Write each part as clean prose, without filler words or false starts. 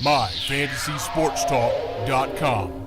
MyFantasySportsTalk.com.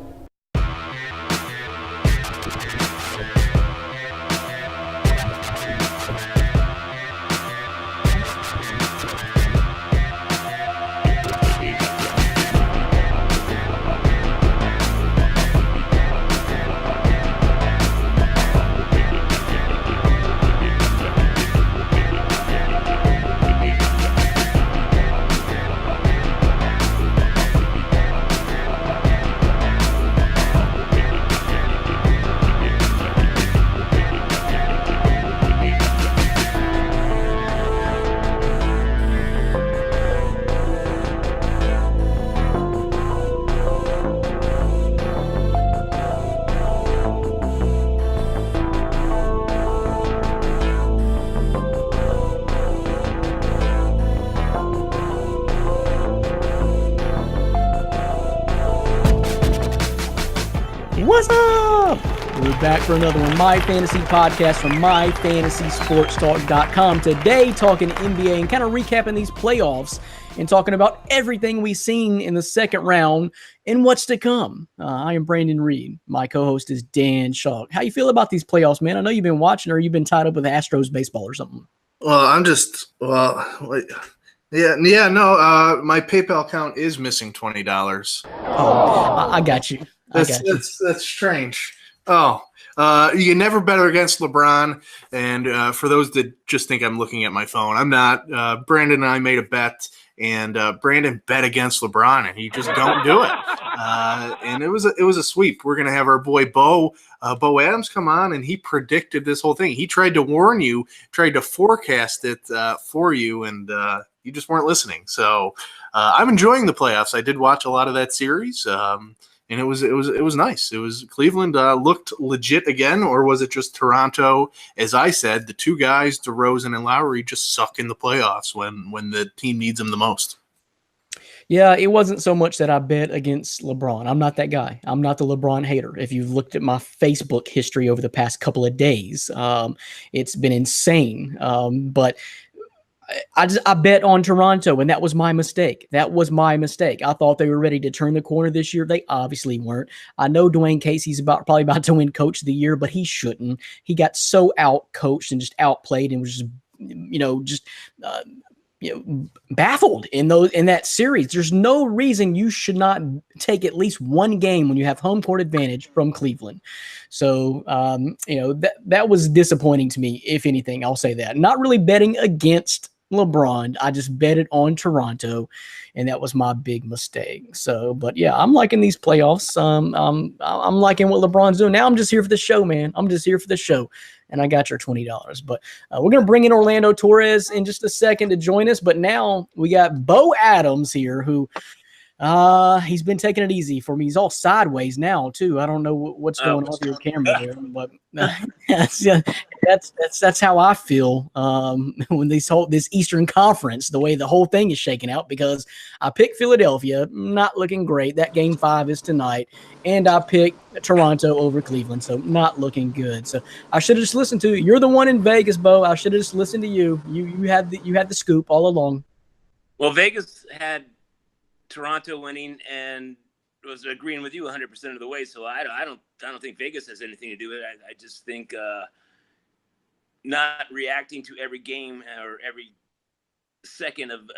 What's up? We're back for another one. My Fantasy Podcast from MyFantasySportsTalk.com. Today, talking NBA and kind of recapping these playoffs and talking about everything we've seen in the second round and what's to come. I am Brandon Reed. My co-host is Dan Shaw. How you feel about these playoffs, man? I know you've been watching, or you've been tied up with Astros baseball or something. Well, my PayPal account is missing $20. Oh, I got you. That's strange. You never bet against LeBron. And for those that just think I'm looking at my phone, I'm not. Brandon and I made a bet, and Brandon bet against LeBron, and he just don't do it. And it was a sweep. We're gonna have our boy Bo Adams come on, and he predicted this whole thing. He tried to warn you, tried to forecast it for you, and you just weren't listening. So I'm enjoying the playoffs. I did watch a lot of that series. And it was nice. It was Cleveland looked legit again, or was it just Toronto? As I said, the two guys, DeRozan and Lowry, just suck in the playoffs when the team needs them the most. Yeah, it wasn't so much that I bet against LeBron. I'm not that guy. I'm not the LeBron hater. If you've looked at my Facebook history over the past couple of days, it's been insane. But I bet on Toronto, and that was my mistake. I thought they were ready to turn the corner this year. They obviously weren't. I know Dwayne Casey's probably about to win Coach of the Year, but he shouldn't. He got so out-coached and just outplayed and was just baffled in that series. There's no reason you should not take at least one game when you have home court advantage from Cleveland. So, that was disappointing to me, if anything. I'll say that. Not really betting against LeBron. I just bet it on Toronto, and that was my big mistake. So, but yeah, I'm liking these playoffs. I'm liking what LeBron's doing. Now I'm just here for the show, man. I'm just here for the show, and I got your $20. But we're going to bring in Orlando Torres in just a second to join us. But now we got Bo Adams here, who he's been taking it easy for me. He's all sideways now too. I don't know what's going on with your camera there, but that's how I feel when this Eastern Conference, the way the whole thing is shaking out, because I picked Philadelphia, not looking great. That game 5 is tonight, and I picked Toronto over Cleveland, so not looking good. So I should have just listened to you. You're the one in Vegas, Bo. I should have just listened to you. You had the scoop all along. Well, Vegas had Toronto winning and was agreeing with you 100% of the way. So I don't think Vegas has anything to do with it. I just think not reacting to every game or every second of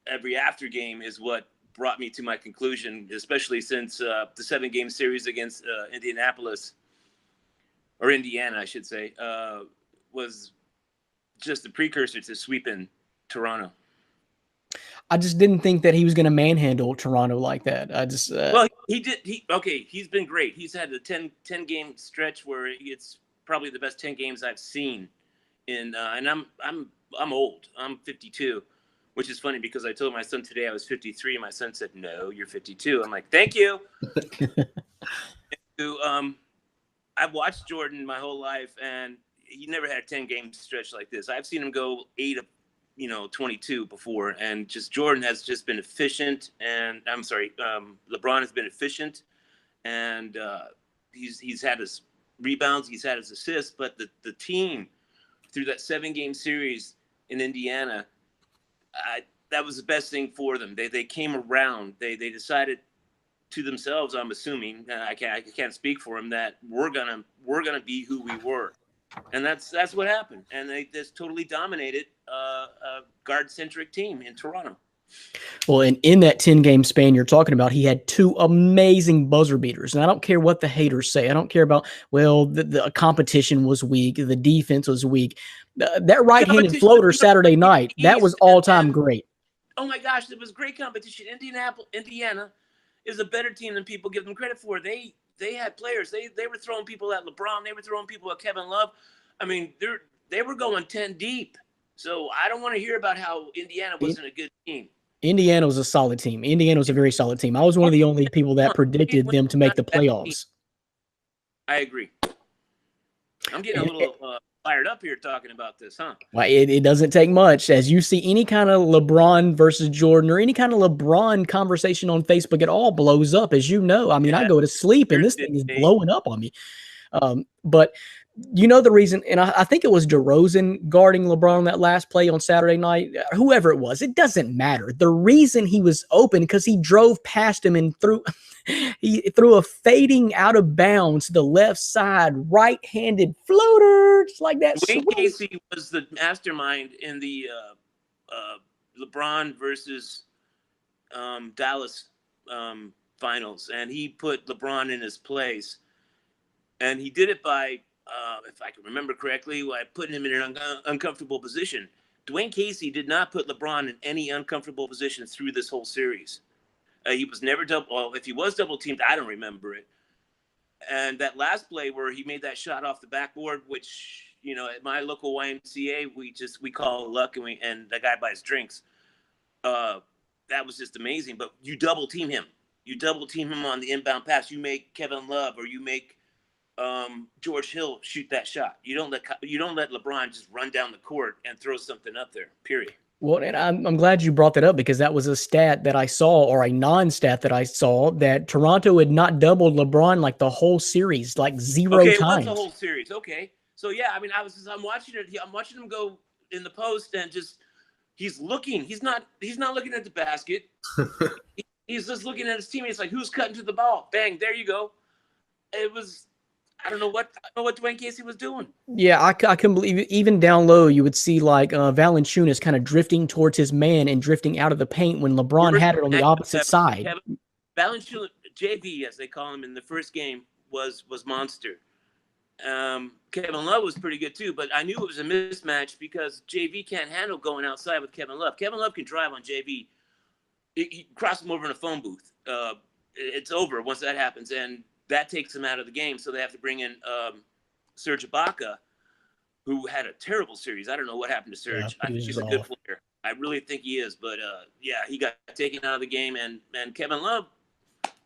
every after game is what brought me to my conclusion, especially since the 7-game series against Indiana, I should say, was just a precursor to sweeping Toronto. I just didn't think that he was going to manhandle Toronto like that. I just well, he did. He's been great. He's had a 10 game stretch where it's probably the best 10 games I've seen. And I'm old. I'm 52, which is funny because I told my son today I was 53. And my son said, "No, you're 52." I'm like, "Thank you." I've watched Jordan my whole life, and he never had a 10 game stretch like this. I've seen him go 8 of 22 before, and just Jordan has just been efficient, and LeBron has been efficient, and he's had his rebounds, he's had his assists, but the team through that 7-game series in Indiana, that was the best thing for them. They came around. They decided to themselves, I'm assuming, I can't speak for them, that we're gonna be who we were, and that's what happened. And they just totally dominated a guard-centric team in Toronto. Well, and in that 10-game span you're talking about, he had 2 amazing buzzer beaters. And I don't care what the haters say. I don't care about, well, the competition was weak, the defense was weak. That right-handed floater Saturday night, that was all-time great. Oh my gosh, it was great competition. Indiana is a better team than people give them credit for. They had players. They were throwing people at LeBron. They were throwing people at Kevin Love. I mean, they were going 10 deep. So I don't want to hear about how Indiana wasn't a good team. Indiana was a solid team. Indiana was a very solid team. I was one of the only people that predicted them to make the playoffs. I agree. I'm getting a little fired up here talking about this, huh? Well, it doesn't take much. As you see any kind of LeBron versus Jordan or any kind of LeBron conversation on Facebook, it all blows up, as you know. I mean, I go to sleep and this thing is blowing up on me. But you know the reason, and I think it was DeRozan guarding LeBron on that last play on Saturday night, whoever it was, it doesn't matter. The reason he was open because he drove past him and he threw a fading out of bounds to the left side, right-handed floater, just like that. Dwayne Casey was the mastermind in the LeBron versus Dallas finals, and he put LeBron in his place, and he did it by if I can remember correctly, I put him in an uncomfortable position. Dwayne Casey did not put LeBron in any uncomfortable position through this whole series. He was never double. Well, if he was double teamed, I don't remember it. And that last play where he made that shot off the backboard, which, you know, at my local YMCA, we call luck, and the guy buys drinks. That was just amazing. But you double team him. You double team him on the inbound pass. You make Kevin Love or you make George Hill shoot that shot. You don't let LeBron just run down the court and throw something up there. Period. Well, and I'm glad you brought that up because that was a stat that I saw, or a non-stat that I saw, that Toronto had not doubled LeBron like the whole series, like 0 times. Okay, what's the whole series? Okay, so yeah, I mean, I'm watching it. I'm watching him go in the post and just he's looking. He's not looking at the basket. He's just looking at his teammates like, who's cutting to the ball? Bang, there you go. It was. I don't know what Dwayne Casey was doing. Yeah, I couldn't believe it. Even down low, you would see like Valanciunas kind of drifting towards his man and drifting out of the paint when LeBron had it on the opposite side. Valanciunas, JV, as they call him in the first game, was monster. Kevin Love was pretty good too, but I knew it was a mismatch because JV can't handle going outside with Kevin Love. Kevin Love can drive on JV. He crossed him over in a phone booth. It's over once that happens, and that takes him out of the game, so they have to bring in Serge Ibaka, who had a terrible series. I don't know what happened to Serge. Yeah, I think he's a good player. I really think he is, but yeah, he got taken out of the game, and Kevin Love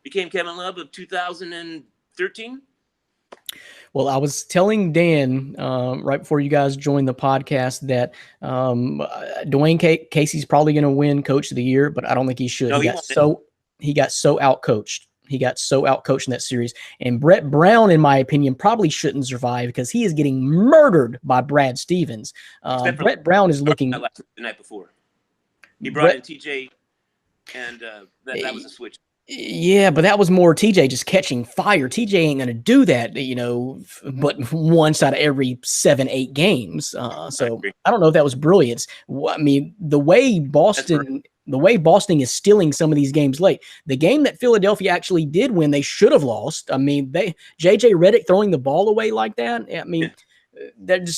became Kevin Love of 2013. Well, I was telling Dan right before you guys joined the podcast that Dwayne Casey's probably going to win Coach of the Year, but I don't think he should. No, he got so outcoached. He got so outcoached in that series. And Brett Brown, in my opinion, probably shouldn't survive because he is getting murdered by Brad Stevens. Brett Brown is looking the night before. He brought in TJ, and that was a switch. Yeah, but that was more TJ just catching fire. TJ ain't going to do that, you know, but once out of every 7-8 games. So I don't know if that was brilliance. I mean, the way Boston is stealing some of these games late. The game that Philadelphia actually did win, they should have lost. I mean, JJ Redick throwing the ball away like that. I mean,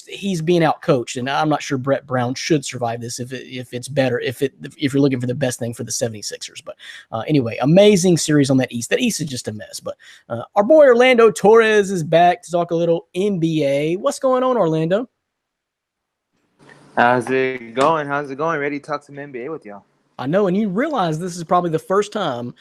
he's being outcoached, and I'm not sure Brett Brown should survive this if it's better, if you're looking for the best thing for the 76ers. But anyway, amazing series on that East. That East is just a mess. But our boy Orlando Torres is back to talk a little NBA. What's going on, Orlando? How's it going? Ready to talk some NBA with y'all. I know, and you realize this is probably the first time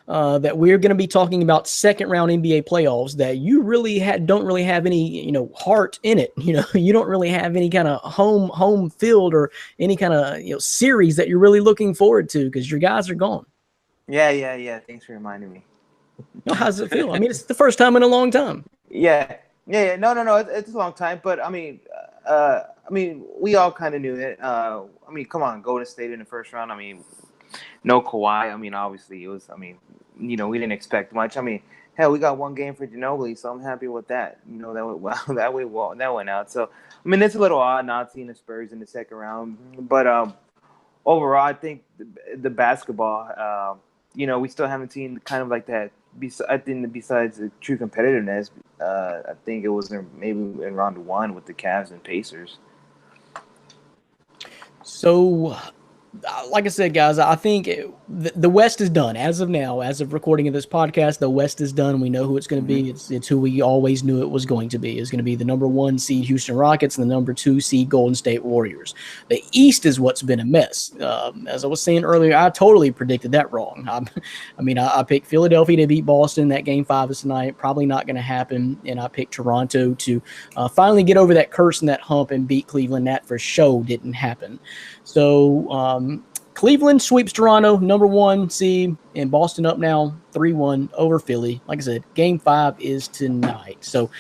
that we're going to be talking about second round NBA playoffs that you really don't really have any, heart in it. You don't really have any kind of home field or any kind of, series that you're really looking forward to because your guys are gone. Yeah. Thanks for reminding me. How does it feel? I mean, it's the first time in a long time. Yeah. No. It's a long time, but I mean, we all kind of knew it. Come on, Golden State in the first round. No Kawhi. Obviously it was. We didn't expect much. Hell, we got one game for Ginobili, so I'm happy with that. That went out. So it's a little odd not seeing the Spurs in the second round, but overall, I think the basketball. We still haven't seen kind of like that. I think besides the true competitiveness, I think it was maybe in round one with the Cavs and Pacers. So, like I said, guys, I think the West is done as of now. As of recording of this podcast, the West is done. We know who it's going to be. It's who we always knew it was going to be. It's going to be the number 1 seed Houston Rockets and the number 2 seed Golden State Warriors. The East is what's been a mess. As I was saying earlier, I totally predicted that wrong. I picked Philadelphia to beat Boston. That game 5 is tonight. Probably not going to happen. And I picked Toronto to finally get over that curse and that hump and beat Cleveland. That for sure didn't happen. So, Cleveland sweeps Toronto, number 1 seed, and Boston up now 3-1 over Philly. Like I said, game 5 is tonight. So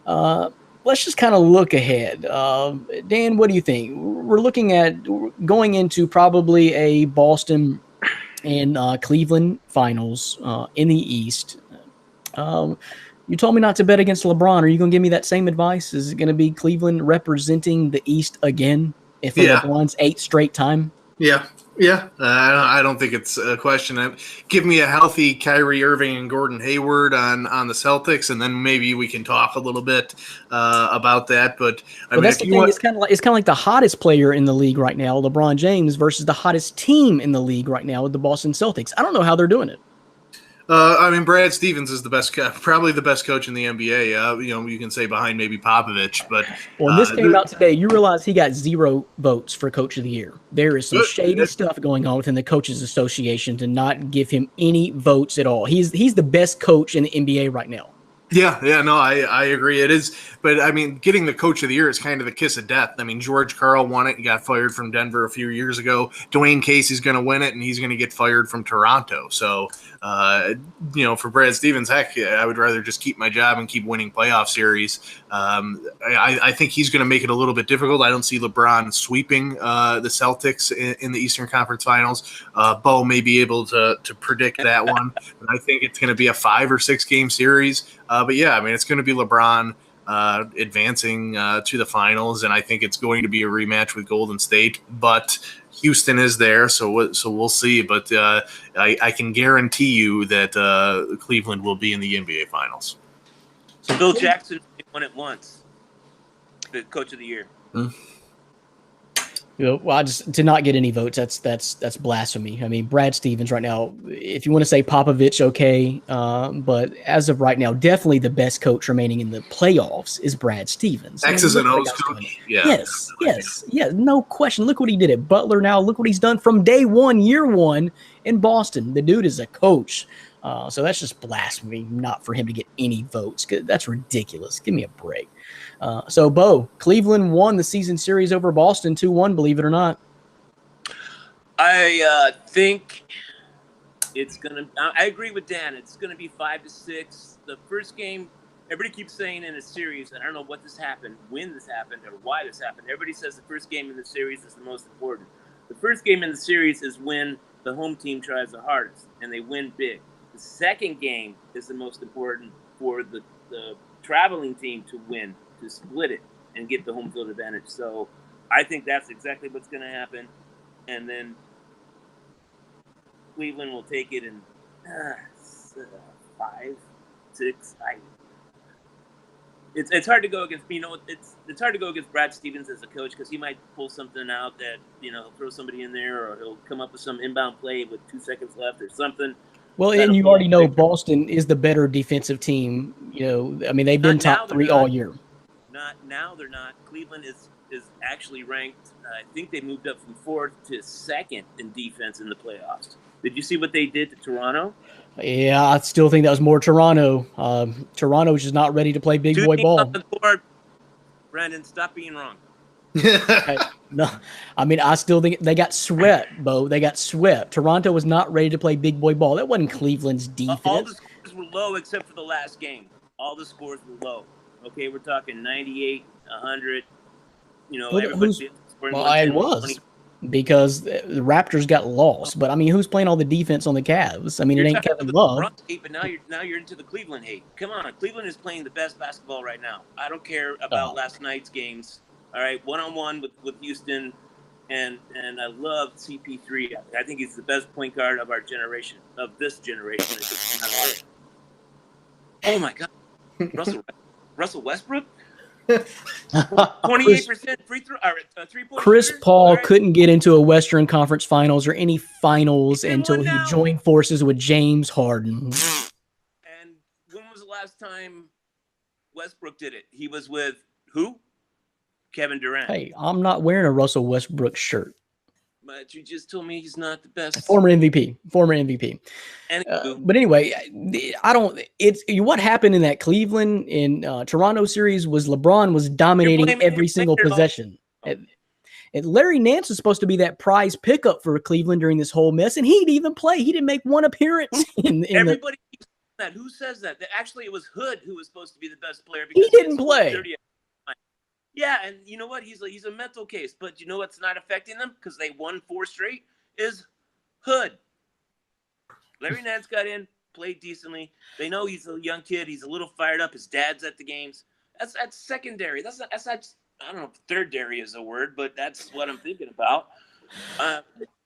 let's just kind of look ahead. Dan, what do you think? We're looking at going into probably a Boston and Cleveland finals in the East. You told me not to bet against LeBron. Are you going to give me that same advice? Is it going to be Cleveland representing the East again for LeBron's 8th straight time? Yeah. I don't think it's a question. Give me a healthy Kyrie Irving and Gordon Hayward on the Celtics, and then maybe we can talk a little bit about that. But that's the thing. It's kind of like the hottest player in the league right now, LeBron James, versus the hottest team in the league right now with the Boston Celtics. I don't know how they're doing it. Brad Stevens is probably the best coach in the NBA. You can say behind maybe Popovich, but when this came out today, you realize he got 0 votes for Coach of the Year. There is some shady stuff going on within the Coaches Association to not give him any votes at all. He's the best coach in the NBA right now. Yeah, no, I agree. It is, but getting the Coach of the Year is kind of the kiss of death. George Karl won it and got fired from Denver a few years ago. Dwayne Casey's going to win it, and he's going to get fired from Toronto. So, for Brad Stevens, heck, I would rather just keep my job and keep winning playoff series. I think he's going to make it a little bit difficult. I don't see LeBron sweeping the Celtics in the Eastern Conference Finals. Bo may be able to predict that one. I think it's going to be a 5 or 6 game series. But yeah, it's going to be LeBron advancing to the finals, and I think it's going to be a rematch with Golden State. But Houston is there, so we'll see. But I can guarantee you that Cleveland will be in the NBA Finals. So Phil Jackson won it once, the Coach of the Year. I just did not get any votes. That's blasphemy. Brad Stevens right now, if you want to say Popovich, okay. But as of right now, definitely the best coach remaining in the playoffs is Brad Stevens. X's and O's coach. Yeah. Yes. No question. Look what he did at Butler now. Look what he's done from day 1, year 1 in Boston. The dude is a coach. So that's just blasphemy not for him to get any votes. That's ridiculous. Give me a break. So, Bo, Cleveland won the season series over Boston 2-1, believe it or not. I think it's going to – I agree with Dan. It's going to be 5-6. The first game, everybody keeps saying in a series, and I don't know what this happened, when this happened, or why this happened. Everybody says the first game in the series is the most important. The first game in the series is when the home team tries the hardest, and they win big. The second game is the most important for the traveling team to win, to split it and get the home field advantage. So I think that's exactly what's going to happen. And then Cleveland will take it in 5, 6. It's hard to go against. It's hard to go against Brad Stevens as a coach because he might pull something out that he'll throw somebody in there, or he'll come up with some inbound play with 2 seconds left or something. Well, and you already know Boston is the better defensive team. They've been top 3 all year. Now they're not. Cleveland is actually ranked. I think they moved up from 4th to 2nd in defense in the playoffs. Did you see what they did to Toronto? Yeah, I still think that was more Toronto. Toronto's just not ready to play big boy ball. On the board. Brandon, stop being wrong. No, I still think they got swept, Bo. They got swept. Toronto was not ready to play big boy ball. That wasn't Cleveland's defense. All the scores were low except for the last game. All the scores were low. Okay, we're talking 98, 100, Who's everybody scoring well, I 110, was because the Raptors got lost. But I mean, who's playing all the defense on the Cavs? I mean, it You're ain't talking Kevin about Love. LeBron hate, but now you're into the Cleveland hate. Come on, Cleveland is playing the best basketball right now. I don't care about last night's games. All right, 1-on-1 with Houston, and I love CP3. I think he's the best point guard of our generation, of this generation. Oh my God, Russell Westbrook. 28% free throw, 3-point Chris shooter? Paul Right. couldn't get into a Western Conference Finals or any finals He's in until one he now. joined forces with James Harden. And when was the last time Westbrook did it? He was with who? Kevin Durant. Hey, I'm not wearing a Russell Westbrook shirt. But you just told me he's not the best. Former MVP. But anyway, I don't. It's what happened in that Cleveland in Toronto series was LeBron was dominating every single possession. And Larry Nance was supposed to be that prize pickup for Cleveland during this whole mess, and he didn't even play. He didn't make one appearance. Everybody keeps saying that. Who says that? Actually, it was Hood who was supposed to be the best player he because didn't play. Yeah, and you know what? He's a mental case. But you know what's not affecting them because they won 4 straight is Hood. Larry Nance got in, played decently. They know he's a young kid. He's a little fired up. His dad's at the games. That's secondary. That's not. I don't know if third-dairy is a word, but that's what I'm thinking about.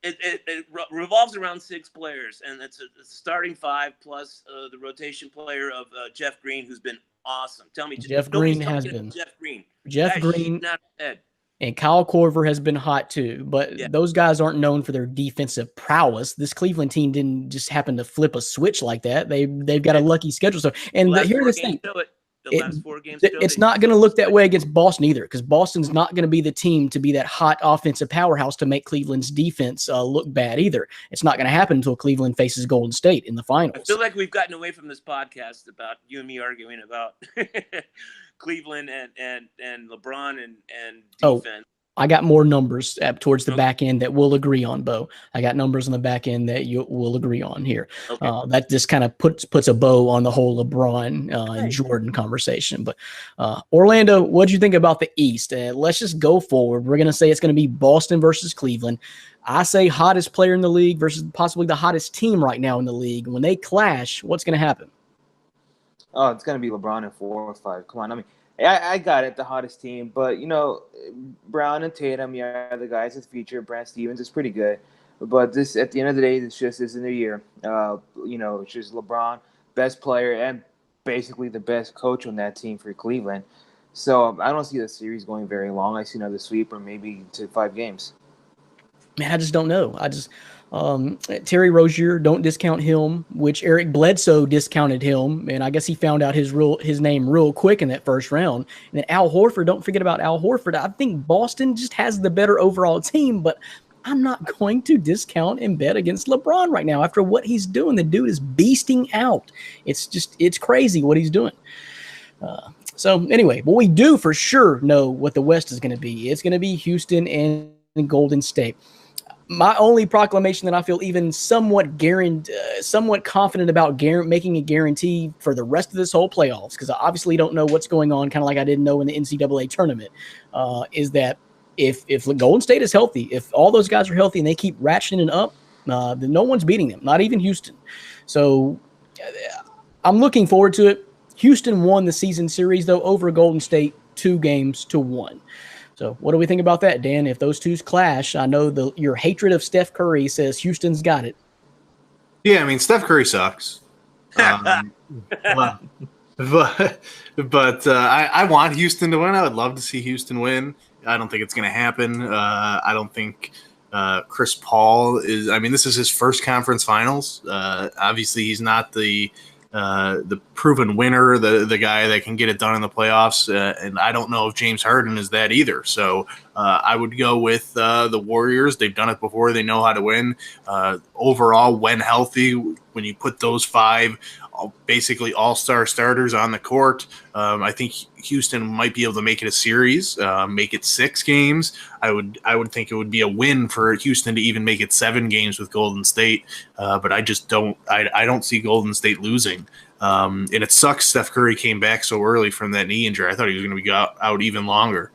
It revolves around 6 players, and it's a starting 5 plus the rotation player of Jeff Green, who's been awesome. Tell me, Jeff Green has been. Jeff Green and Kyle Korver has been hot too, but those guys aren't known for their defensive prowess. This Cleveland team didn't just happen to flip a switch like that. They've got a lucky schedule. So, and here's the thing. The last 4 games. It's not going to look that way against Boston either, because Boston's not going to be the team to be that hot offensive powerhouse to make Cleveland's defense look bad either. It's not going to happen until Cleveland faces Golden State in the finals. I feel like we've gotten away from this podcast about you and me arguing about Cleveland and LeBron and defense. I got more numbers towards the back end that we'll agree on, Bo. I got numbers on the back end that you will agree on here. Okay. That just kind of puts a bow on the whole LeBron and Jordan conversation. But Orlando, what do you think about the East? Let's just go forward. We're going to say it's going to be Boston versus Cleveland. I say hottest player in the league versus possibly the hottest team right now in the league. When they clash, what's going to happen? Oh, it's going to be LeBron in 4 or 5. Come on. I mean, I got it, the hottest team. But, Brown and Tatum, the guys that feature. Brad Stevens is pretty good. But this, at the end of the day, this just isn't a year. It's just LeBron, best player, and basically the best coach on that team for Cleveland. So I don't see the series going very long. I see another sweep or maybe to 5 games. Man, I just don't know. Terry Rozier, don't discount him, which Eric Bledsoe discounted him, and I guess he found out his name real quick in that first round. And then Al Horford, don't forget about Al Horford. I think Boston just has the better overall team, but I'm not going to discount and bet against LeBron right now. After what he's doing, the dude is beasting out. It's crazy what he's doing. So anyway, but we do for sure know what the West is going to be. It's going to be Houston and Golden State. My only proclamation that I feel even somewhat confident about making a guarantee for the rest of this whole playoffs, because I obviously don't know what's going on, kind of like I didn't know in the NCAA tournament, is that if Golden State is healthy, if all those guys are healthy and they keep ratcheting it up, then no one's beating them, not even Houston. So I'm looking forward to it. Houston won the season series, though, over Golden State 2-1. So what do we think about that, Dan? If those two clash, I know your hatred of Steph Curry says Houston's got it. Yeah, I mean, Steph Curry sucks. But I want Houston to win. I would love to see Houston win. I don't think it's going to happen. I don't think Chris Paul is – I mean, this is his first conference finals. Obviously, he's not the proven winner, the guy that can get it done in the playoffs, and I don't know if James Harden is that either. So I would go with the Warriors. They've done it before. They know how to win. Overall, when healthy, when you put those 5 basically all-star starters on the court, I think Houston might be able to make it a series, make it 6 games. I would think it would be a win for Houston to even make it 7 games with Golden State, but I just don't. I don't see Golden State losing. And it sucks Steph Curry came back so early from that knee injury. I thought he was going to be out even longer.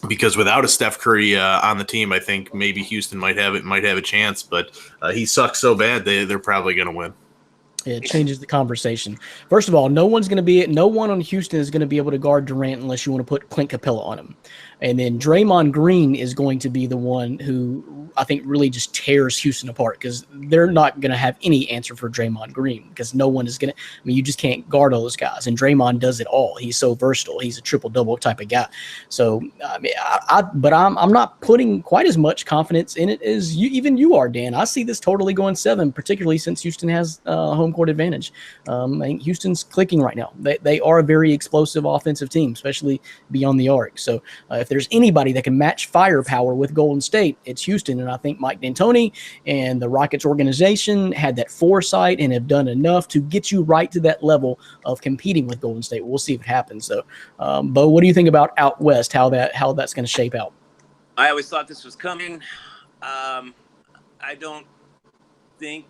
because without a Steph Curry on the team, I think maybe Houston might have a chance. But he sucks so bad they're probably going to win. It changes the conversation. First of all, no one on Houston is going to be able to guard Durant unless you want to put Clint Capella on him. And then Draymond Green is going to be the one who I think really just tears Houston apart, because they're not going to have any answer for Draymond Green, because no one is going to – I mean, you just can't guard all those guys. And Draymond does it all. He's so versatile. He's a triple-double type of guy. So, I mean, I'm not putting quite as much confidence in it as even you are, Dan. I see this totally going 7, particularly since Houston has home court advantage. I think Houston's clicking right now. They are a very explosive offensive team, especially beyond the arc. So if there's anybody that can match firepower with Golden State, it's Houston. And I think Mike D'Antoni and the Rockets organization had that foresight and have done enough to get you right to that level of competing with Golden State. We'll see if it happens. So, Bo, what do you think about out west? How that's going to shape out? I always thought this was coming. I don't think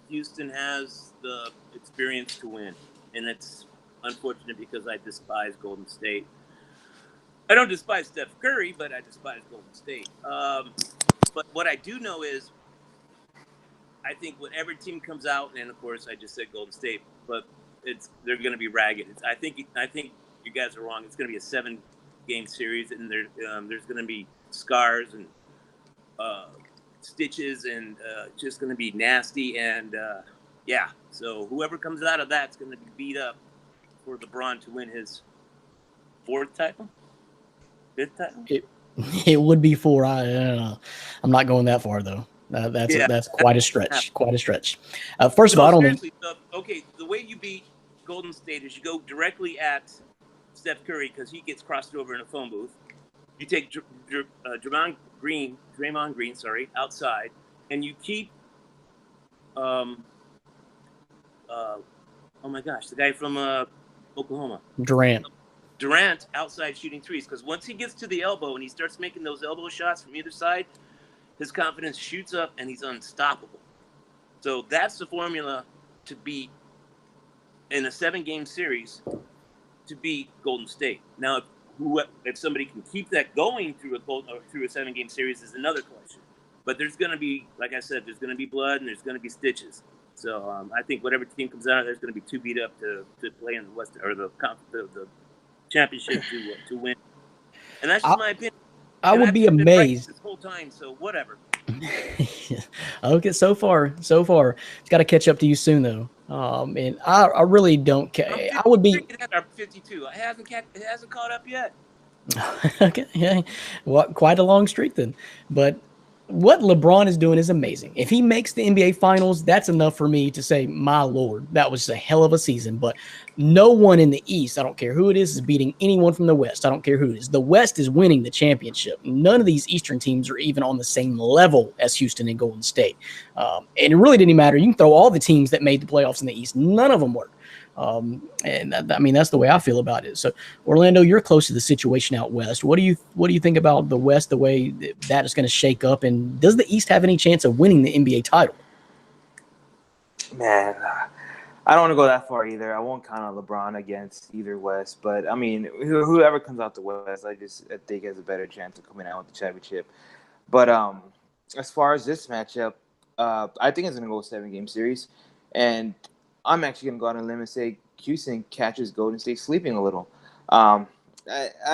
Houston has the experience to win, and it's unfortunate because I despise Golden State. I don't despise Steph Curry, but I despise Golden State. But what I do know is I think whatever team comes out, and of course I just said Golden State, but they're going to be ragged. I think you guys are wrong. It's going to be a 7-game series, and there's going to be scars and stitches, and just going to be nasty. And yeah, so whoever comes out of that's going to be beat up for LeBron to win his 4th title, 5th title. It would be 4. I don't know. I'm not going that far though. That's quite a stretch. Quite a stretch. First of all, I don't. Seriously, okay, the way you beat Golden State is you go directly at Steph Curry because he gets crossed over in a phone booth. You take Draymond Green, outside, and you keep oh my gosh, the guy from Oklahoma, Durant outside shooting threes, because once he gets to the elbow and he starts making those elbow shots from either side, his confidence shoots up and he's unstoppable. So that's the formula to beat in a 7-game series to beat Golden State. Now, if somebody can keep that going through a 7-game series is another question. But there's going to be, like I said, there's going to be blood and there's going to be stitches. So I think whatever team comes out, there's going to be too beat up to play in the West or the championship to win. And that's just my opinion. I would be amazed this whole time. So whatever. Okay, so far, it's got to catch up to you soon, though. And I really don't care. I would be 52. It hasn't caught up yet. Okay, yeah, well, quite a long streak then. But what LeBron is doing is amazing. If he makes the NBA Finals, that's enough for me to say, my Lord, that was a hell of a season. But no one in the East, I don't care who it is beating anyone from the West. I don't care who it is. The West is winning the championship. None of these Eastern teams are even on the same level as Houston and Golden State. And it really didn't matter. You can throw all the teams that made the playoffs in the East. None of them work. And that's the way I feel about it. So, Orlando, you're close to the situation out west. What do you think about the West, the way that is going to shake up, and does the East have any chance of winning the NBA title? Man, I don't want to go that far either. I won't count on LeBron against either West, but I mean, whoever comes out the West, I think has a better chance of coming out with the championship. But as far as this matchup, I think it's going to go a 7-game series, and I'm actually going to go out on a limb and say Houston catches Golden State sleeping a little. I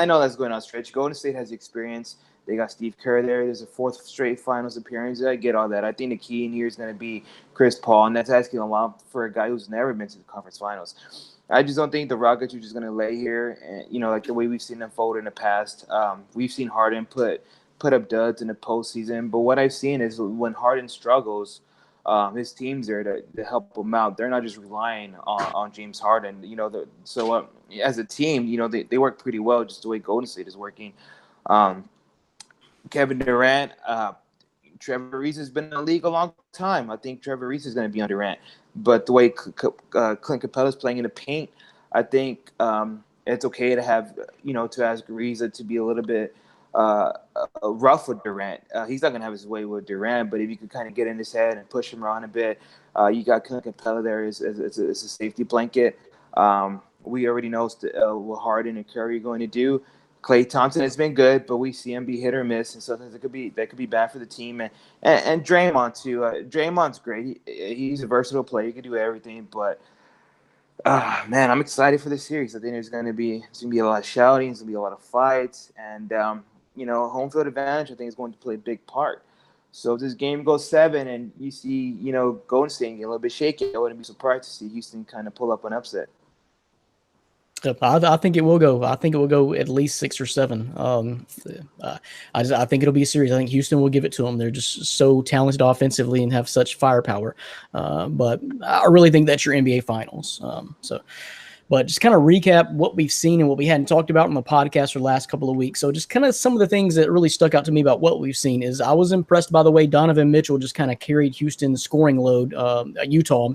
know that's going on a stretch. Golden State has the experience. They got Steve Kerr there. There's a 4th straight finals appearance. I get all that. I think the key in here is going to be Chris Paul, and that's asking a lot for a guy who's never been to the conference finals. I just don't think the Rockets are just going to lay here, and, like the way we've seen them fold in the past. We've seen Harden put up duds in the postseason, but what I've seen is when Harden struggles, his team's there to help him out. They're not just relying on James Harden. So as a team, they work pretty well, just the way Golden State is working. Kevin Durant, Trevor Reese has been in the league a long time. I think Trevor Reese is going to be on Durant. But the way Clint Capella is playing in the paint, I think it's okay to have, to ask Ariza to be a little bit rough with Durant. He's not going to have his way with Durant, but if you could kind of get in his head and push him around a bit, you got Clint Capella there as a safety blanket. We already know what Harden and Curry are going to do. Klay Thompson has been good, but we see him be hit or miss, and sometimes that could be bad for the team. And Draymond too. Draymond's great. He's a versatile player. He can do everything. But man, I'm excited for this series. I think there's going to be a lot of shouting. There's going to be a lot of fights, and home field advantage I think is going to play a big part. So if this game goes 7, and you see Golden State get a little bit shaky, I wouldn't be surprised to see Houston kind of pull up an upset. Yep, I think it will go. I think it will go at least 6 or 7. I think it'll be a series. I think Houston will give it to them. They're just so talented offensively and have such firepower. But I really think that's your NBA Finals. But just kind of recap what we've seen and what we hadn't talked about on the podcast for the last couple of weeks. So just kind of some of the things that really stuck out to me about what we've seen is I was impressed by the way Donovan Mitchell just kind of carried Houston's scoring load, Utah,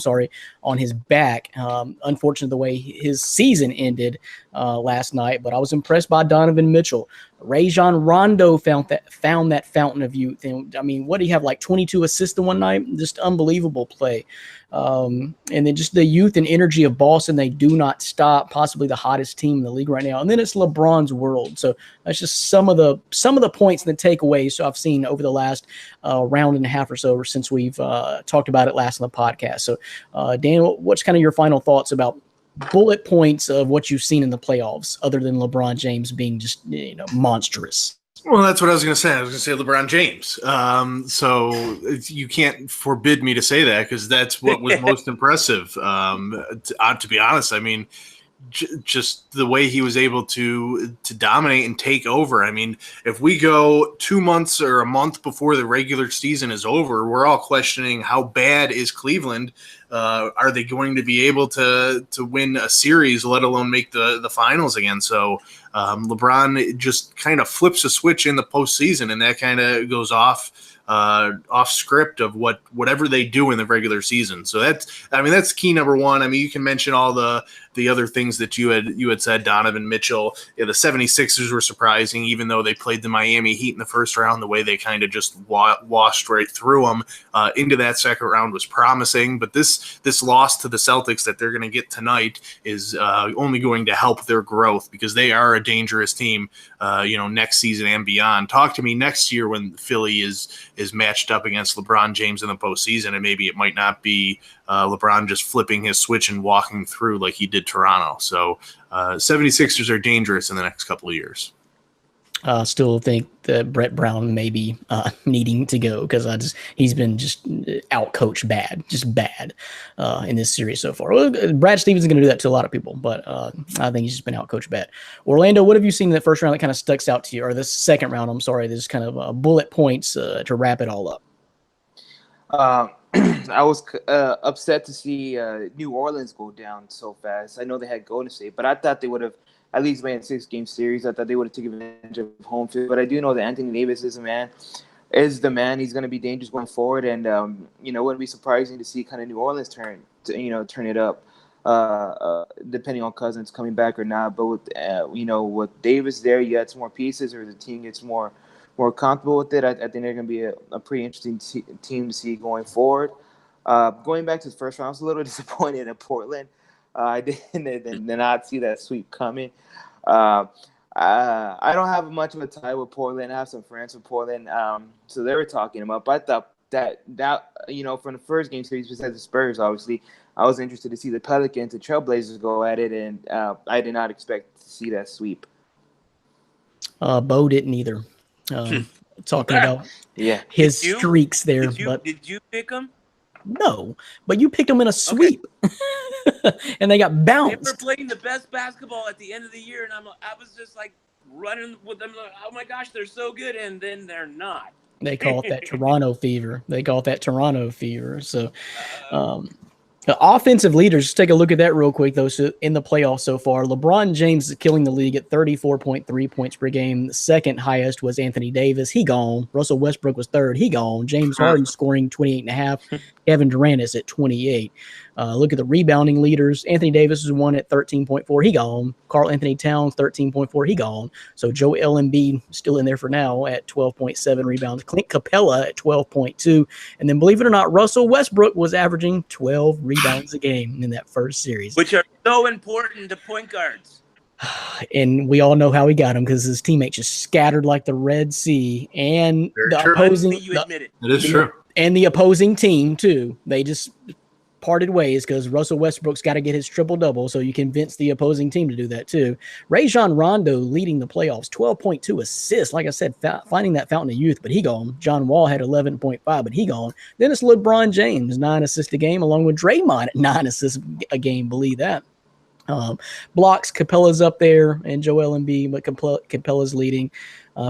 on his back. Unfortunately, the way his season ended last night, but I was impressed by Donovan Mitchell. Rajon Rondo found that fountain of youth. And I mean, what do you have, like 22 assists in one night? Just unbelievable play. And then just the youth and energy of Boston, they do not stop, possibly the hottest team in the league right now. And then it's LeBron's world. So that's just some of the points and the takeaways so I've seen over the last round and a half or so since we've talked about it last on the podcast. So Dan, what's kind of your final thoughts about bullet points of what you've seen in the playoffs, other than LeBron James being just monstrous? Well, that's what I was going to say. I was going to say LeBron James. So you can't forbid me to say that because that's what was most impressive. To be honest, I mean, just the way he was able to dominate and take over. I mean, if we go 2 months or a month before the regular season is over, we're all questioning how bad is Cleveland. Are they going to be able to win a series, let alone make the finals again? So LeBron just kind of flips a switch in the postseason, and that kind of goes off script of whatever they do in the regular season. So that's key number one. I mean, you can mention all the other things that you had said. Donovan Mitchell, the 76ers were surprising, even though they played the Miami Heat in the first round. The way they kind of just washed right through them into that second round was promising. But this loss to the Celtics that they're going to get tonight is only going to help their growth because they are a dangerous team, next season and beyond. Talk to me next year when Philly is matched up against LeBron James in the postseason, and maybe it might not be LeBron just flipping his switch and walking through like he did Toronto. So 76ers are dangerous in the next couple of years. Still think that Brett Brown may be needing to go because he's been just out-coached bad in this series so far. Well, Brad Stevens is going to do that to a lot of people, but I think he's just been out-coached bad. Orlando, what have you seen in that first round that kind of sticks out to you, or the second round? I'm sorry, there's kind of bullet points to wrap it all up. I was upset to see New Orleans go down so fast. I know they had Golden State, but I thought they would have at least made a 6-game series. I thought they would have taken advantage of home field. But I do know that Anthony Davis is the man. He's going to be dangerous going forward. And, it wouldn't be surprising to see kind of New Orleans turn it up, depending on Cousins coming back or not. But with Davis there, you add some more pieces or the team gets more comfortable with it. I think they're going to be a pretty interesting team to see going forward. Going back to the first round, I was a little disappointed in Portland. I did not see that sweep coming. I don't have much of a tie with Portland. I have some friends with Portland, so they were talking about. But I thought that from the first game series, besides the Spurs, obviously, I was interested to see the Pelicans, the Trailblazers go at it, and I did not expect to see that sweep. Bo didn't either. Talking about his streaks there. Did you pick him? No, but you picked them in a sweep, and they got bounced. They were playing the best basketball at the end of the year, and I was just like running with them. Like, oh my gosh, they're so good, and then they're not. They call it that Toronto fever. So, the offensive leaders, take a look at that real quick, though. So in the playoffs so far, LeBron James is killing the league at 34.3 points per game. The second highest was Anthony Davis. He gone. Russell Westbrook was third. He gone. James Harden scoring 28.5. Kevin Durant is at 28. Look at the rebounding leaders. Anthony Davis is one at 13.4. He gone. Karl Anthony Towns, 13.4. He gone. So Joel Embiid still in there for now at 12.7 rebounds. Clint Capella at 12.2. And then, believe it or not, Russell Westbrook was averaging 12 rebounds a game in that first series. Which are so important to point guards. And we all know how he got him because his teammates just scattered like the Red Sea, and Very the true. opposing Finally, you admit it. It is true. and the opposing team too. They just parted ways because Russell Westbrook's got to get his triple-double, so you convince the opposing team to do that too. Rajon Rondo leading the playoffs, 12.2 assists. Like I said, finding that fountain of youth, but he gone. John Wall had 11.5, but he gone. Then it's LeBron James, 9 assists a game, along with Draymond at 9 assists a game. Believe that. Blocks, Capella's up there, and Joel Embiid, but Capella's leading.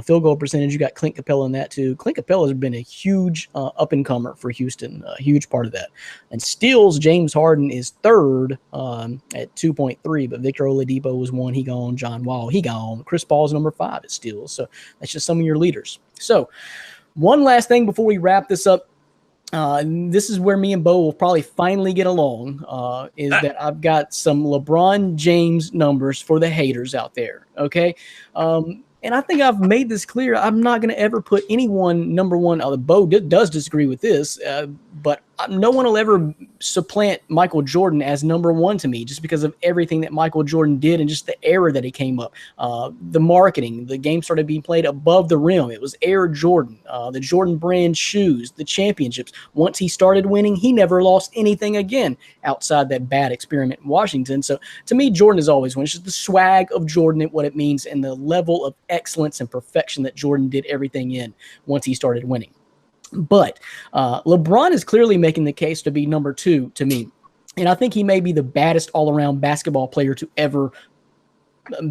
Field goal percentage, you got Clint Capella in that too. Clint Capella has been a huge up-and-comer for Houston, a huge part of that. And steals, James Harden is third at 2.3, but Victor Oladipo was 1, he gone. John Wall, he gone. Chris Paul's number 5 at steals. So that's just some of your leaders. So one last thing before we wrap this up. This is where me and Bo will probably finally get along, is that I've got some LeBron James numbers for the haters out there, okay? And I think I've made this clear. I'm not going to ever put anyone number one. Bo does disagree with this, but no one will ever supplant Michael Jordan as number one to me just because of everything that Michael Jordan did and just the era that he came up. The marketing, the game started being played above the rim. It was Air Jordan, the Jordan brand shoes, the championships. Once he started winning, he never lost anything again outside that bad experiment in Washington. So to me, Jordan has always won. It's just the swag of Jordan and what it means and the level of excellence and perfection that Jordan did everything in once he started winning. But LeBron is clearly making the case to be number 2 to me. And I think he may be the baddest all-around basketball player to ever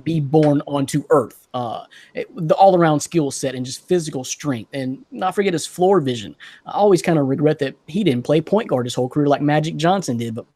be born onto earth. The all-around skill set and just physical strength. And not forget his floor vision. I always kind of regret that he didn't play point guard his whole career like Magic Johnson did. But,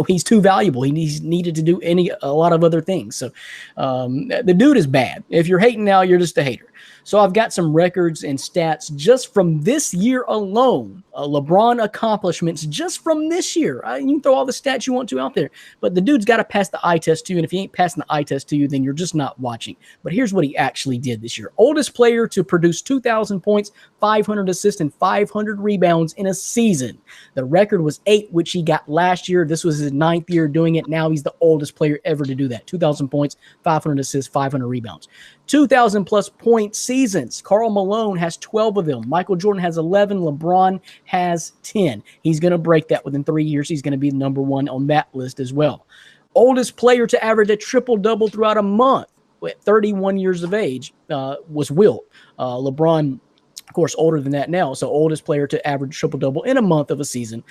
he's too valuable. He's needed to do a lot of other things. So the dude is bad. If you're hating now, you're just a hater. So I've got some records and stats just from this year alone, LeBron accomplishments just from this year. You can throw all the stats you want to out there, but the dude's got to pass the eye test to you, and if he ain't passing the eye test to you, then you're just not watching. But here's what he actually did this year. Oldest player to produce 2,000 points, 500 assists, and 500 rebounds in a season. The record was 8, which he got last year. This was his 9th year doing it. Now he's the oldest player ever to do that. 2,000 points, 500 assists, 500 rebounds. 2,000-plus point seasons. Karl Malone has 12 of them. Michael Jordan has 11. LeBron has 10. He's going to break that within 3 years. He's going to be number 1 on that list as well. Oldest player to average a triple-double throughout a month at 31 years of age was Wilt. LeBron, of course, older than that now. So oldest player to average triple-double in a month of a season.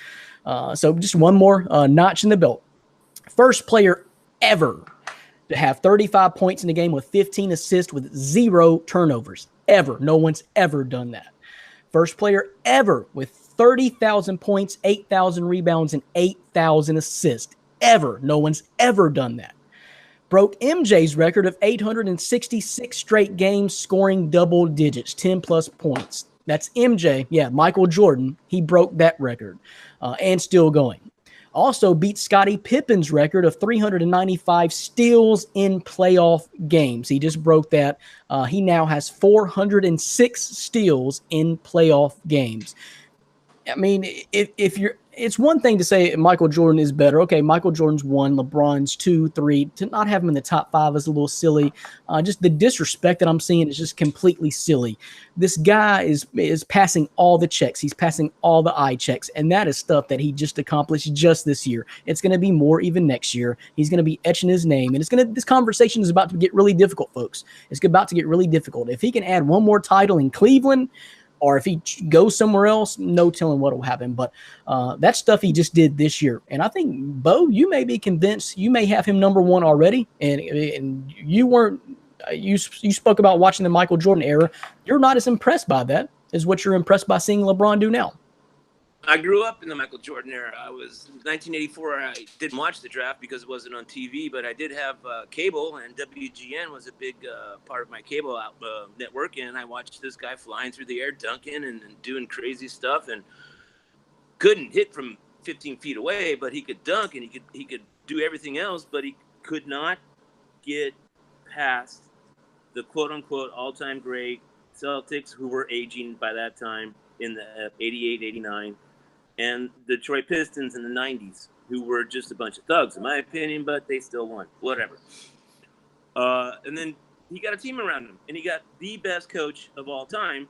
So just one more notch in the belt. First player ever to have 35 points in a game with 15 assists with 0 turnovers. Ever. No one's ever done that. First player ever with 30,000 points, 8,000 rebounds, and 8,000 assists. Ever. No one's ever done that. Broke MJ's record of 866 straight games scoring double digits, 10-plus points. That's MJ. Yeah, Michael Jordan. He broke that record and still going. Also beat Scottie Pippen's record of 395 steals in playoff games. He just broke that. He now has 406 steals in playoff games. I mean, it's one thing to say Michael Jordan is better. Okay, Michael Jordan's 1, LeBron's 2, 3. To not have him in the top 5 is a little silly. Just the disrespect that I'm seeing is just completely silly. This guy is passing all the checks. He's passing all the eye checks, and that is stuff that he just accomplished just this year. It's going to be more even next year. He's going to be etching his name, and this conversation is about to get really difficult, folks. It's about to get really difficult. If he can add one more title in Cleveland, or if he goes somewhere else, no telling what will happen. But that's stuff he just did this year. And I think, Bo, you may be convinced you may have him number 1 already. And you weren't you spoke about watching the Michael Jordan era. You're not as impressed by that as what you're impressed by seeing LeBron do now. I grew up in the Michael Jordan era. I was 1984. I didn't watch the draft because it wasn't on TV, but I did have cable, and WGN was a big part of my cable network. And I watched this guy flying through the air, dunking and doing crazy stuff, and couldn't hit from 15 feet away, but he could dunk and he could do everything else, but he could not get past the quote unquote all-time great Celtics, who were aging by that time in the 88, 89. And the Detroit Pistons in the 90s, who were just a bunch of thugs, in my opinion, but they still won. Whatever. And then he got a team around him, and he got the best coach of all time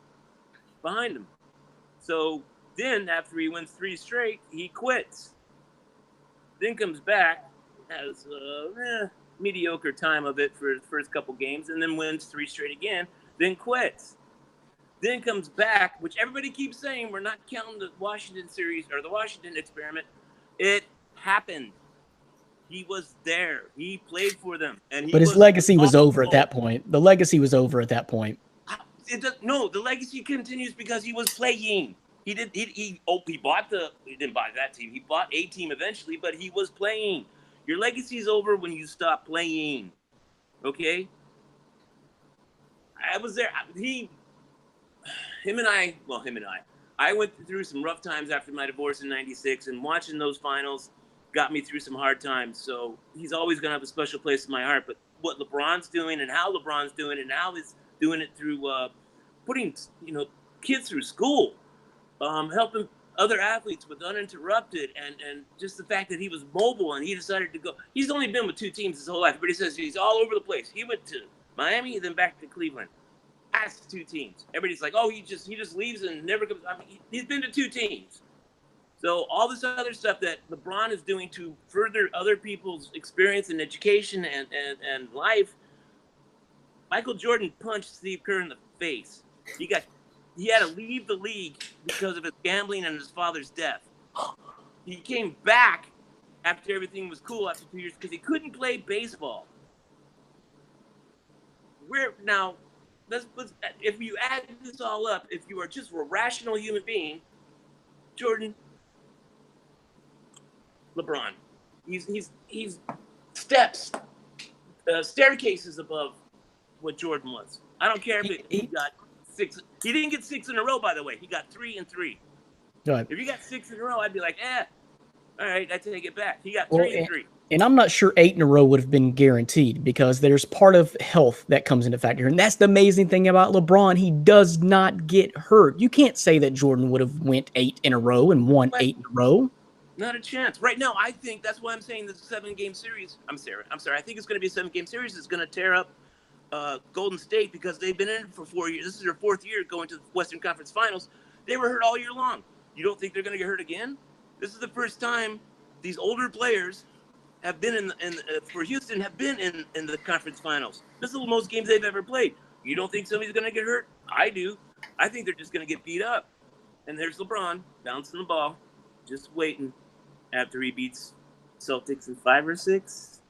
behind him. So then, after he wins 3 straight, he quits. Then comes back, has mediocre time of it for his first couple games, and then wins 3 straight again, then quits. Then comes back, which everybody keeps saying we're not counting the Washington series or the Washington experiment. It happened. He was there. He played for them, and But his legacy was over at that point. The legacy was over at that point. No, the legacy continues because he was playing. He bought he didn't buy that team. He bought a team eventually, but he was playing. Your legacy is over when you stop playing. Okay? I was there. Him and I. I went through some rough times after my divorce in '96, and watching those finals got me through some hard times. So he's always going to have a special place in my heart. But what LeBron's doing and how LeBron's doing and how he's doing it through putting kids through school, helping other athletes with uninterrupted, and just the fact that he was mobile and he decided to go. He's only been with 2 teams his whole life, but he says he's all over the place. He went to Miami and then back to Cleveland. That's 2 teams. Everybody's like, oh, he just leaves and never comes. I mean, he's been to 2 teams. So all this other stuff that LeBron is doing to further other people's experience and education and life, Michael Jordan punched Steve Kerr in the face. He had to leave the league because of his gambling and his father's death. He came back after everything was cool after 2 years because he couldn't play baseball. If you add this all up, if you are just a rational human being, Jordan, LeBron, he's staircases above what Jordan was. I don't care if he got 6. He didn't get 6 in a row, by the way. He got 3 and 3. Right. If you got 6 in a row, I'd be like, all right, I take it back. He got 3 and 3. And I'm not sure 8 in a row would have been guaranteed because there's part of health that comes into factor. And that's the amazing thing about LeBron. He does not get hurt. You can't say that Jordan would have went 8 in a row and won 8 in a row. Not a chance. Right now, I think that's why I'm saying this 7-game series. I'm sorry. I think it's going to be a 7-game series. It's going to tear up Golden State because they've been in it for 4 years. This is their 4th year going to the Western Conference Finals. They were hurt all year long. You don't think they're going to get hurt again? This is the first time these older players have been for Houston have been in the conference finals. This is the most games they've ever played. You don't think somebody's going to get hurt? I do. I think they're just going to get beat up. And there's LeBron bouncing the ball, just waiting after he beats Celtics in 5 or 6.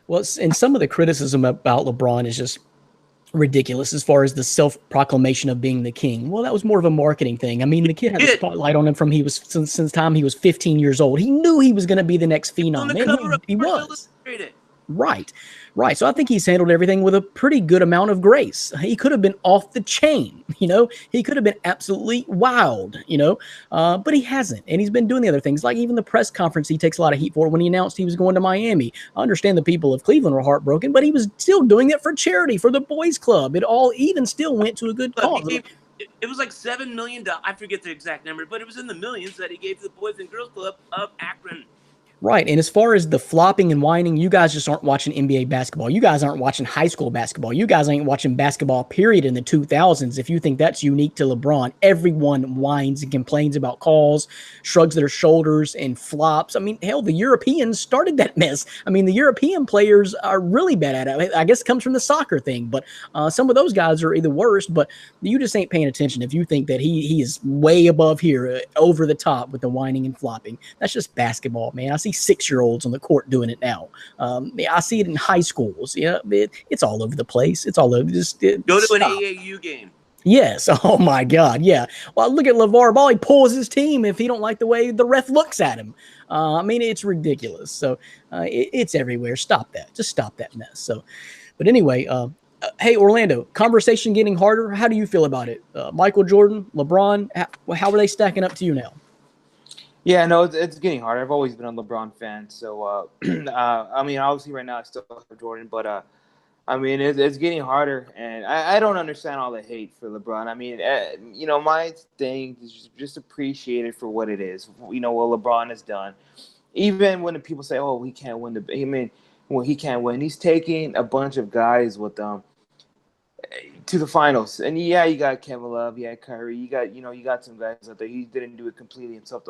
Well, and some of the criticism about LeBron is just ridiculous as far as the self-proclamation of being the king. Well, that was more of a marketing thing. I mean, the kid had a spotlight on him since the time he was 15 years old. He knew he was going to be the next phenom. On the cover of he was. Illustrated. Right. So I think he's handled everything with a pretty good amount of grace. He could have been off the chain, he could have been absolutely wild, but he hasn't. And he's been doing the other things, like even the press conference he takes a lot of heat for when he announced he was going to Miami. I understand the people of Cleveland were heartbroken, but he was still doing it for charity, for the boys club. It all even still went to a good cause. It was like $7 million. I forget the exact number, but it was in the millions that he gave to the Boys and Girls Club of Akron. Right. And as far as the flopping and whining, you guys just aren't watching NBA basketball. You guys aren't watching high school basketball. You guys ain't watching basketball, period, in the 2000s. If you think that's unique to LeBron, everyone whines and complains about calls, shrugs their shoulders, and flops. I mean, hell, the Europeans started that mess. I mean, the European players are really bad at it. I guess it comes from the soccer thing, but some of those guys are either worse, but you just ain't paying attention if you think that he is way above here, over the top with the whining and flopping. That's just basketball, man. I see 6-year-olds on the court doing it now. I see it in high schools. It's all over the place. It's all over. Just go to an AAU game. Yes. Oh my God. Yeah. Well, look at LeVar Ball. He pulls his team if he don't like the way the ref looks at him. I mean, it's ridiculous. So it's everywhere. Stop that. Just stop that mess. So, but anyway, hey, Orlando, conversation getting harder. How do you feel about it? Michael Jordan, LeBron, how are they stacking up to you now? Yeah, no, it's getting harder. I've always been a LeBron fan, so I mean, obviously right now I still have Jordan, but I mean, it's getting harder, and I don't understand all the hate for LeBron. I mean, my thing is just appreciate it for what it is. What LeBron has done, even when the people say, "Oh, he can't win the," I mean, when he can't win. He's taking a bunch of guys with to the finals. And yeah, you got Kevin Love, you got Kyrie, you got some guys out there. He didn't do it completely himself,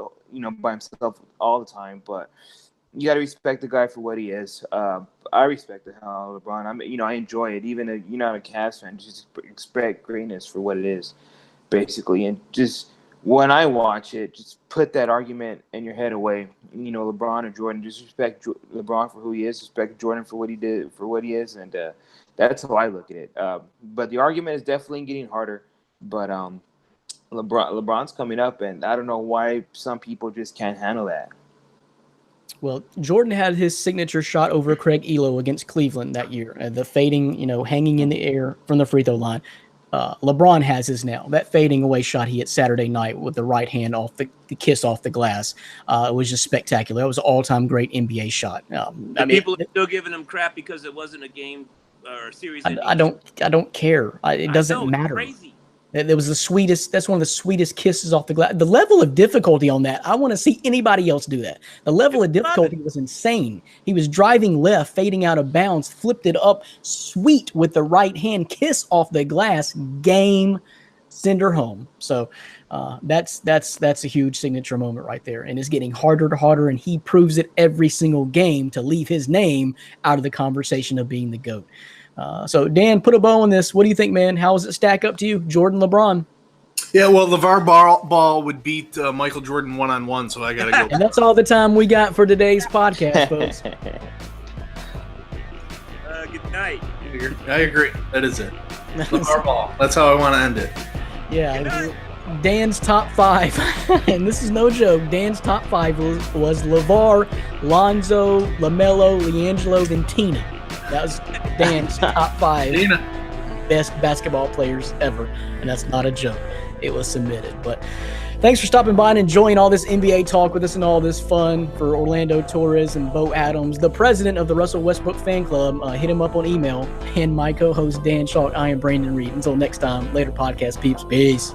by himself all the time. But you got to respect the guy for what he is. I respect the hell out of LeBron. I enjoy it. Even if you're not a Cavs fan, just expect greatness for what it is, basically. And just when I watch it, just put that argument in your head away. LeBron or Jordan, just respect LeBron for who he is, respect Jordan for what he did, for what he is, and that's how I look at it. But the argument is definitely getting harder. But LeBron's coming up, and I don't know why some people just can't handle that. Well, Jordan had his signature shot over Craig Elo against Cleveland that year, the fading, hanging in the air from the free throw line. LeBron has his now. That fading away shot he hit Saturday night with the right hand off the kiss off the glass. It was just spectacular. It was an all-time great NBA shot. People are still giving him crap because it wasn't a game or a series. I don't care. It doesn't matter. Crazy. It was the sweetest. That's one of the sweetest kisses off the glass. The level of difficulty on that, I want to see anybody else do that. The level of difficulty was insane. He was driving left, fading out of bounds, flipped it up, sweet with the right hand, kiss off the glass, game, send her home. So that's a huge signature moment right there, and it's getting harder and harder. And he proves it every single game to leave his name out of the conversation of being the GOAT. So, Dan, put a bow on this. What do you think, man? How does it stack up to you, Jordan, LeBron? Yeah, well, LeVar Ball would beat Michael Jordan one-on-one, so I got to go. And that's all the time we got for today's podcast, folks. Good night. I agree. That is it. LeVar Ball. That's how I want to end it. Yeah. Dan's top 5, and this is no joke. Dan's top 5 was LeVar, Lonzo, LaMelo, LiAngelo, then Tina. That was Dan's top 5 best basketball players ever, and that's not a joke. It was submitted. But thanks for stopping by and enjoying all this NBA talk with us and all this fun for Orlando Torres and Bo Adams, the president of the Russell Westbrook fan club. Hit him up on email. And my co-host Dan Chalk, I am Brandon Reed. Until next time, later podcast peeps. Peace.